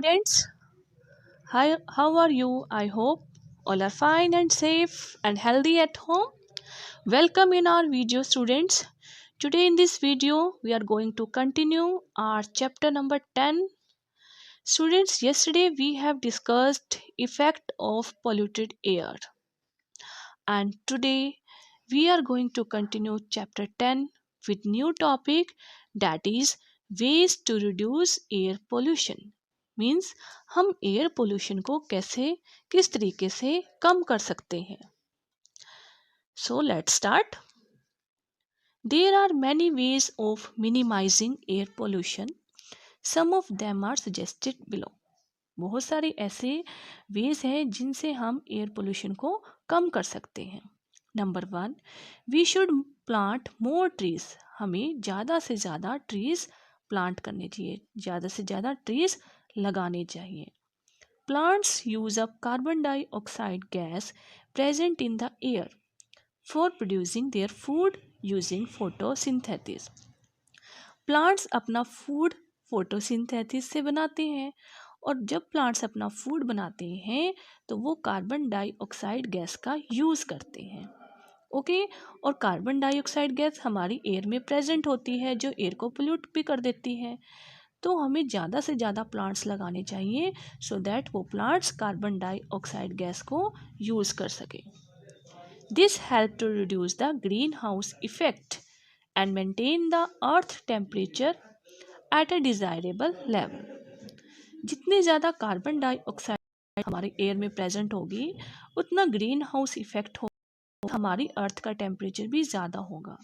students. Hi, how are you? I hope all are fine and safe and healthy at home. Welcome in our video, students. Today in this video, we are going to continue our chapter number 10. Students, yesterday we have discussed effect of polluted air, and today we are going to continue chapter 10 with new topic, that is ways to reduce air pollution. Means हम air pollution को कैसे किस तरीके से कम कर सकते हैं. So let's start. There are many ways of minimising air pollution. Some of them are suggested below. बहुत सारे ऐसे वेज हैं जिनसे हम एयर पोल्यूशन को कम कर सकते हैं. Number 1, we should plant more trees. हमें ज़्यादा से ज़्यादा ट्रीज प्लांट करने चाहिए, ज़्यादा से ज़्यादा ट्रीज लगाने चाहिए. Plants use up carbon dioxide gas present in the air for producing their food using photosynthesis. Plants अपना फूड फोटोसिंथेसिस से बनाते हैं, और जब प्लांट्स अपना फूड बनाते हैं तो वो कार्बन डाइऑक्साइड गैस का यूज़ करते हैं. ओके और कार्बन डाइऑक्साइड गैस हमारी एयर में प्रेजेंट होती है जो एयर को पोल्यूट भी कर देती है. तो हमें ज़्यादा से ज़्यादा प्लांट्स लगाने चाहिए सो दैट वो प्लांट्स कार्बन डाइऑक्साइड गैस को यूज़ कर सके. This help to reduce the green house effect and maintain the earth temperature at a desirable level. जितनी ज़्यादा कार्बन डाइऑक्साइड हमारे एयर में प्रेजेंट होगी उतना ग्रीन हाउस इफेक्ट होगा, हमारी अर्थ का टेम्परेचर भी ज़्यादा होगा.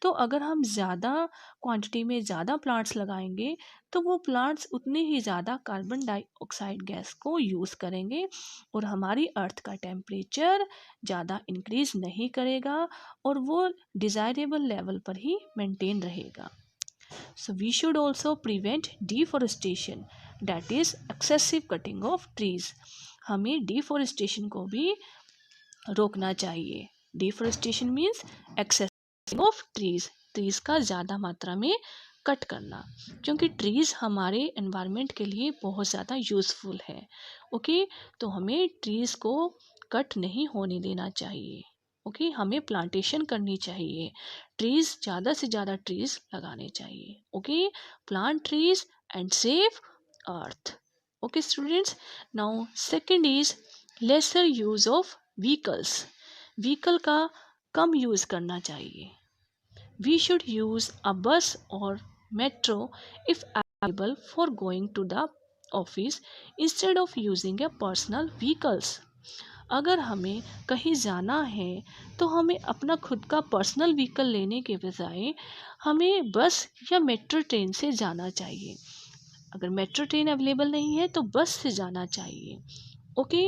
तो अगर हम ज़्यादा क्वांटिटी में ज़्यादा प्लांट्स लगाएंगे तो वो प्लांट्स उतने ही ज़्यादा कार्बन डाइऑक्साइड गैस को यूज़ करेंगे और हमारी अर्थ का टेम्परेचर ज़्यादा इंक्रीज नहीं करेगा और वो डिज़ायरेबल लेवल पर ही मेंटेन रहेगा. So we should also prevent deforestation, that is excessive cutting of trees. हमें deforestation को भी रोकना चाहिए. Deforestation means excessive of trees. trees का ज़्यादा मात्रा में कट करना, क्योंकि ट्रीज़ हमारे एनवायरनमेंट के लिए बहुत ज़्यादा यूज़फुल है. ओके तो हमें ट्रीज़ को कट नहीं होने देना चाहिए. ओके हमें प्लांटेशन करनी चाहिए. ट्रीज़ ज़्यादा से ज़्यादा ट्रीज़ लगाने चाहिए. Okay plant trees and save earth. Okay students, now second is lesser use of vehicles. Vehicle का कम यूज़ करना चाहिए. वी शुड यूज़ अ बस और metro if available for going to the office instead of using a personal vehicles. अगर हमें कहीं जाना है तो हमें अपना खुद का पर्सनल व्हीकल लेने के बजाय हमें बस या मेट्रो ट्रेन से जाना चाहिए. अगर मेट्रो ट्रेन अवेलेबल नहीं है तो बस से जाना चाहिए. ओके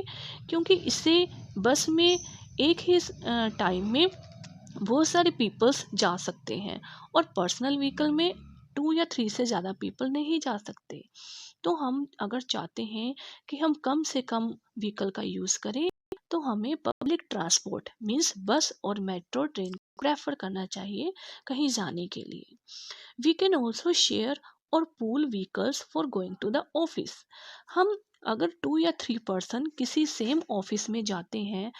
क्योंकि इससे बस में एक ही टाइम में बहुत सारे पीपल्स जा सकते हैं और पर्सनल व्हीकल में 2 या 3 से ज़्यादा पीपल नहीं जा सकते. तो हम अगर चाहते हैं कि हम कम से कम व्हीकल का यूज़ करें तो हमें पब्लिक ट्रांसपोर्ट मीन्स बस और मेट्रो ट्रेन प्रेफर करना चाहिए कहीं जाने के लिए. वी कैन ऑल्सो शेयर और pool vehicles for going to the office. हम अगर 2 या 3 पर्सन किसी सेम ऑफिस में जाते हैं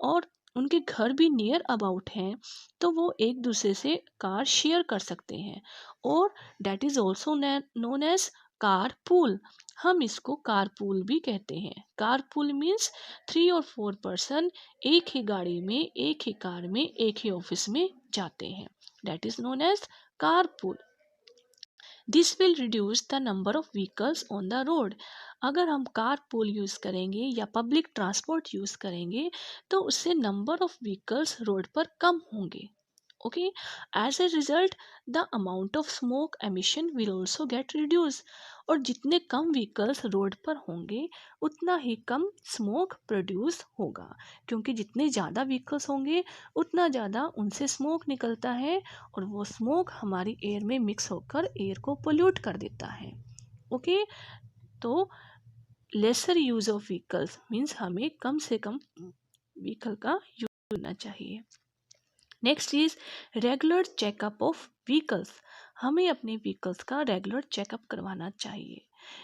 और उनके घर भी नियर अबाउट हैं तो वो एक दूसरे से कार शेयर कर सकते हैं और that is also known as car pool. हम इसको कार पूल भी कहते हैं. कार पूल मीन्स 3 और 4 पर्सन एक ही गाड़ी में एक ही कार में एक ही ऑफिस में जाते हैं. That is known as car pool. This will reduce the number of vehicles on the road. अगर हम कार पूल यूज़ करेंगे या पब्लिक ट्रांसपोर्ट यूज़ करेंगे तो उससे नंबर ऑफ व्हीकल्स रोड पर कम होंगे. Okay as a result the amount of smoke emission will also get reduce. और जितने कम व्हीकल्स रोड पर होंगे उतना ही कम स्मोक प्रोड्यूस होगा, क्योंकि जितने ज़्यादा व्हीकल्स होंगे उतना ज़्यादा उनसे स्मोक निकलता है और वो स्मोक हमारी एयर में मिक्स होकर एयर को पोल्यूट कर देता है. ओके तो lesser use of vehicles means हमें कम से कम व्हीकल का यूज़ करना चाहिए. Next is regular checkup of vehicles. हमें अपने व्हीकल्स का रेगुलर चेकअप करवाना चाहिए.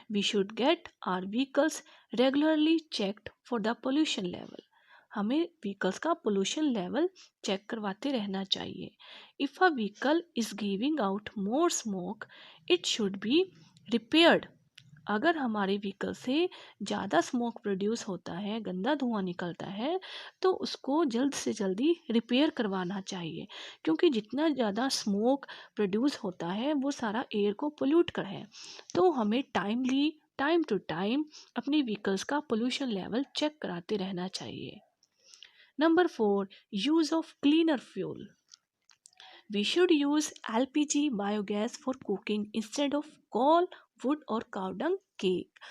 We should get our vehicles regularly checked for the pollution level. हमें व्हीकल्स का पोल्यूशन लेवल चेक करवाते रहना चाहिए. If a vehicle is giving out more smoke, it should be repaired. अगर हमारे व्हीकल से ज़्यादा स्मोक प्रोड्यूस होता है, गंदा धुआं निकलता है, तो उसको जल्द से जल्दी रिपेयर करवाना चाहिए, क्योंकि जितना ज़्यादा स्मोक प्रोड्यूस होता है वो सारा एयर को पोल्यूट कर है. तो हमें टाइम टू टाइम अपनी व्हीकल्स का पोल्यूशन लेवल चेक कराते रहना चाहिए. Number 4, use of cleaner fuel. We should use LPG biogas for cooking instead of coal, wood और cow dung cake.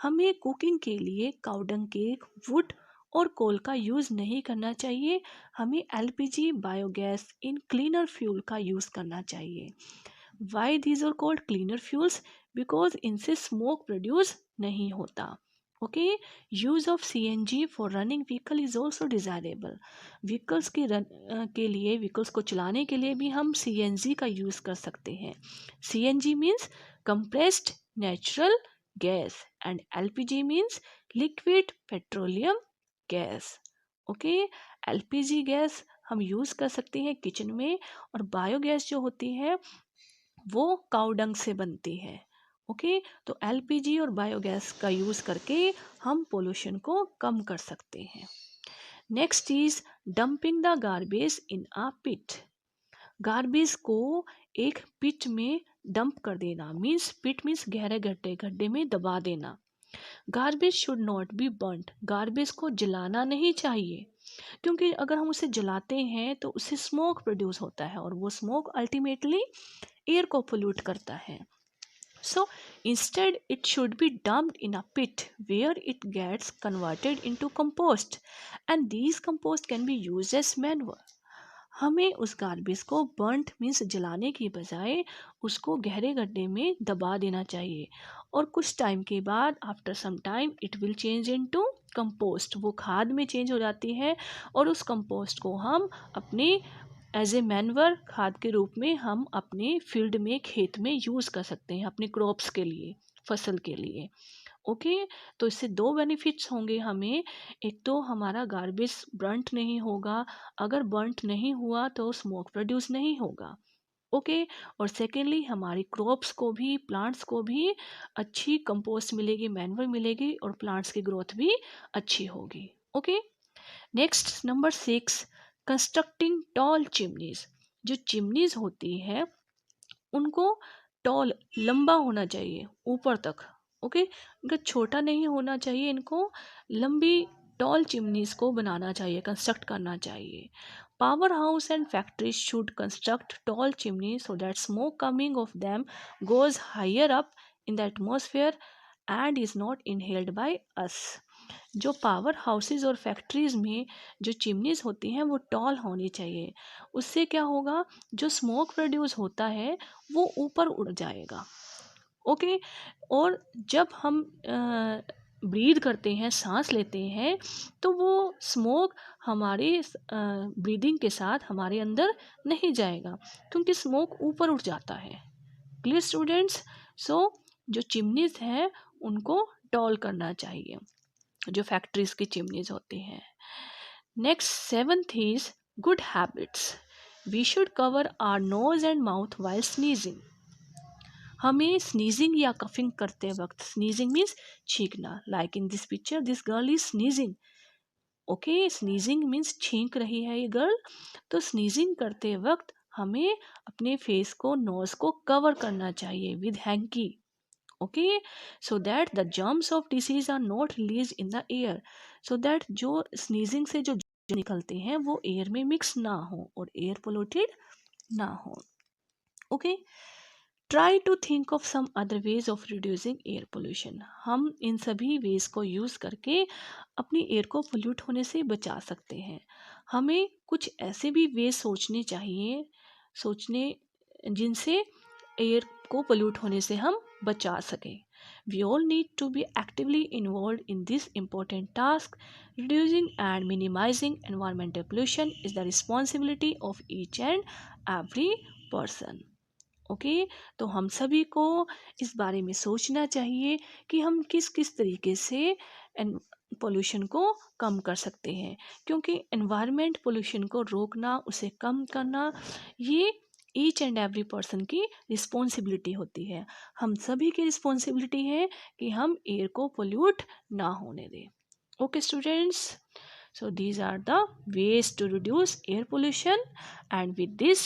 हमें कुकिंग के लिए काउ डंग केक, वुड और कोल का यूज़ नहीं करना चाहिए. हमें LPG बायोगैस इन क्लीनर फ्यूल का यूज़ करना चाहिए. Why these are called cleaner fuels? Because इनसे स्मोक प्रोड्यूस नहीं होता. Okay. Use of CNG for running vehicle is also desirable. Vehicles के लिए, व्हीकल्स को चलाने के लिए भी हम CNG का यूज़ कर सकते हैं. CNG means compressed natural gas and LPG means liquid petroleum gas. Okay. LPG gas हम यूज़ कर सकते हैं किचन में, और बायोगैस जो होती है वो काउ डंग से बनती है. ओके. तो LPG और बायोगैस का यूज़ करके हम पोल्यूशन को कम कर सकते हैं. Next is dumping the garbage in a pit. Garbage को एक पिट में डंप कर देना. मीन्स पिट मीन्स गहरे गड्ढे में दबा देना. Garbage should not be burned. Garbage को जलाना नहीं चाहिए, क्योंकि अगर हम उसे जलाते हैं तो उससे स्मोक प्रोड्यूस होता है, और वो स्मोक अल्टीमेटली एयर को पोल्यूट करता है. So instead it should be dumped in a pit where it gets converted into compost, and these compost can be used as manure. हमें उस गार्बेज को बर्न्ट मीन्स जलाने की बजाय उसको गहरे गड्ढे में दबा देना चाहिए, और कुछ टाइम के बाद after some time it will change into compost. वो खाद में चेंज हो जाती है, और उस कंपोस्ट को हम अपने एज ए मैन्योर खाद के रूप में हम अपने फील्ड में, खेत में यूज़ कर सकते हैं अपने क्रॉप्स के लिए, फसल के लिए. ओके. तो इससे दो बेनिफिट्स होंगे हमें. एक तो हमारा गार्बेज बर्न्ट नहीं होगा. अगर बर्न्ट नहीं हुआ तो स्मोक प्रोड्यूस नहीं होगा. ओके. और सेकेंडली हमारी क्रॉप्स को भी, प्लांट्स को भी अच्छी कंपोस्ट मिलेगी, मैन्योर मिलेगी, और प्लांट्स की ग्रोथ भी अच्छी होगी. Okay. Next number 6, constructing tall chimneys. जो चिमनीज होती है उनको टॉल, लंबा होना चाहिए ऊपर तक. ओके. इनका छोटा नहीं होना चाहिए. इनको लंबी टॉल चिमनीज को बनाना चाहिए, कंस्ट्रक्ट करना चाहिए. Power house and factories should construct tall chimney so that smoke coming off them goes higher up in the atmosphere and is not inhaled by us. जो पावर हाउसेज और factories में जो chimneys होती हैं वो toll होनी चाहिए. उससे क्या होगा, जो स्मोक प्रोड्यूस होता है वो ऊपर उड़ जाएगा. ओके. और जब हम ब्रीद करते हैं, सांस लेते हैं, तो वो स्मोक हमारे ब्रीदिंग के साथ हमारे अंदर नहीं जाएगा, क्योंकि स्मोक ऊपर उठ जाता है. Clear students? सो जो चिमनीज हैं उनको टॉल करना चाहिए, जो फैक्ट्रीज की चिमनीज होती हैं. Next 7th is good habits. We should cover our nose and mouth while sneezing. हमें स्नीजिंग या कफिंग करते वक्त, स्नीजिंग मीन्स छींकना, like in this picture this girl is sneezing. Okay. Sneezing means छींक रही है ये गर्ल. तो स्नीजिंग करते वक्त हमें अपने फेस को, नोज को कवर करना चाहिए with hanky. okay, so that the germs of disease are not released in the air, so that जो sneezing से जो निकलते हैं वो एयर में मिक्स ना हो और एयर पोल्यूटेड ना हो. Okay. Try to think of some other ways of reducing air pollution. हम इन सभी वेज को यूज़ करके अपनी एयर को पोल्यूट होने से बचा सकते हैं. हमें कुछ ऐसे भी वेज सोचने चाहिए, जिनसे एयर को पोल्यूट होने से हम बचा सकें. We all need to be actively involved in this important task. Reducing and minimizing environmental pollution is the responsibility of each and every person. Okay, तो हम सभी को इस बारे में सोचना चाहिए कि हम किस किस तरीके से पोल्यूशन को कम कर सकते हैं, क्योंकि एनवायरनमेंट पोल्यूशन को रोकना, उसे कम करना, ये ईच एंड एवरी पर्सन की रिस्पॉन्सिबिलिटी होती है। हम सभी की रिस्पॉन्सिबिलिटी है कि हम एयर को पोल्यूट ना होने दें। Okay students, so these are the ways to reduce air pollution, and with this,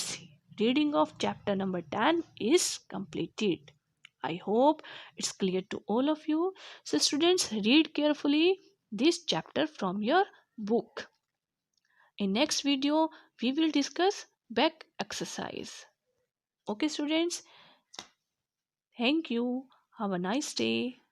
reading of chapter number 10 is completed. I hope it's clear to all of you. So students, read carefully this chapter from your book. In next video we will discuss back exercise. Okay students, thank you, have a nice day.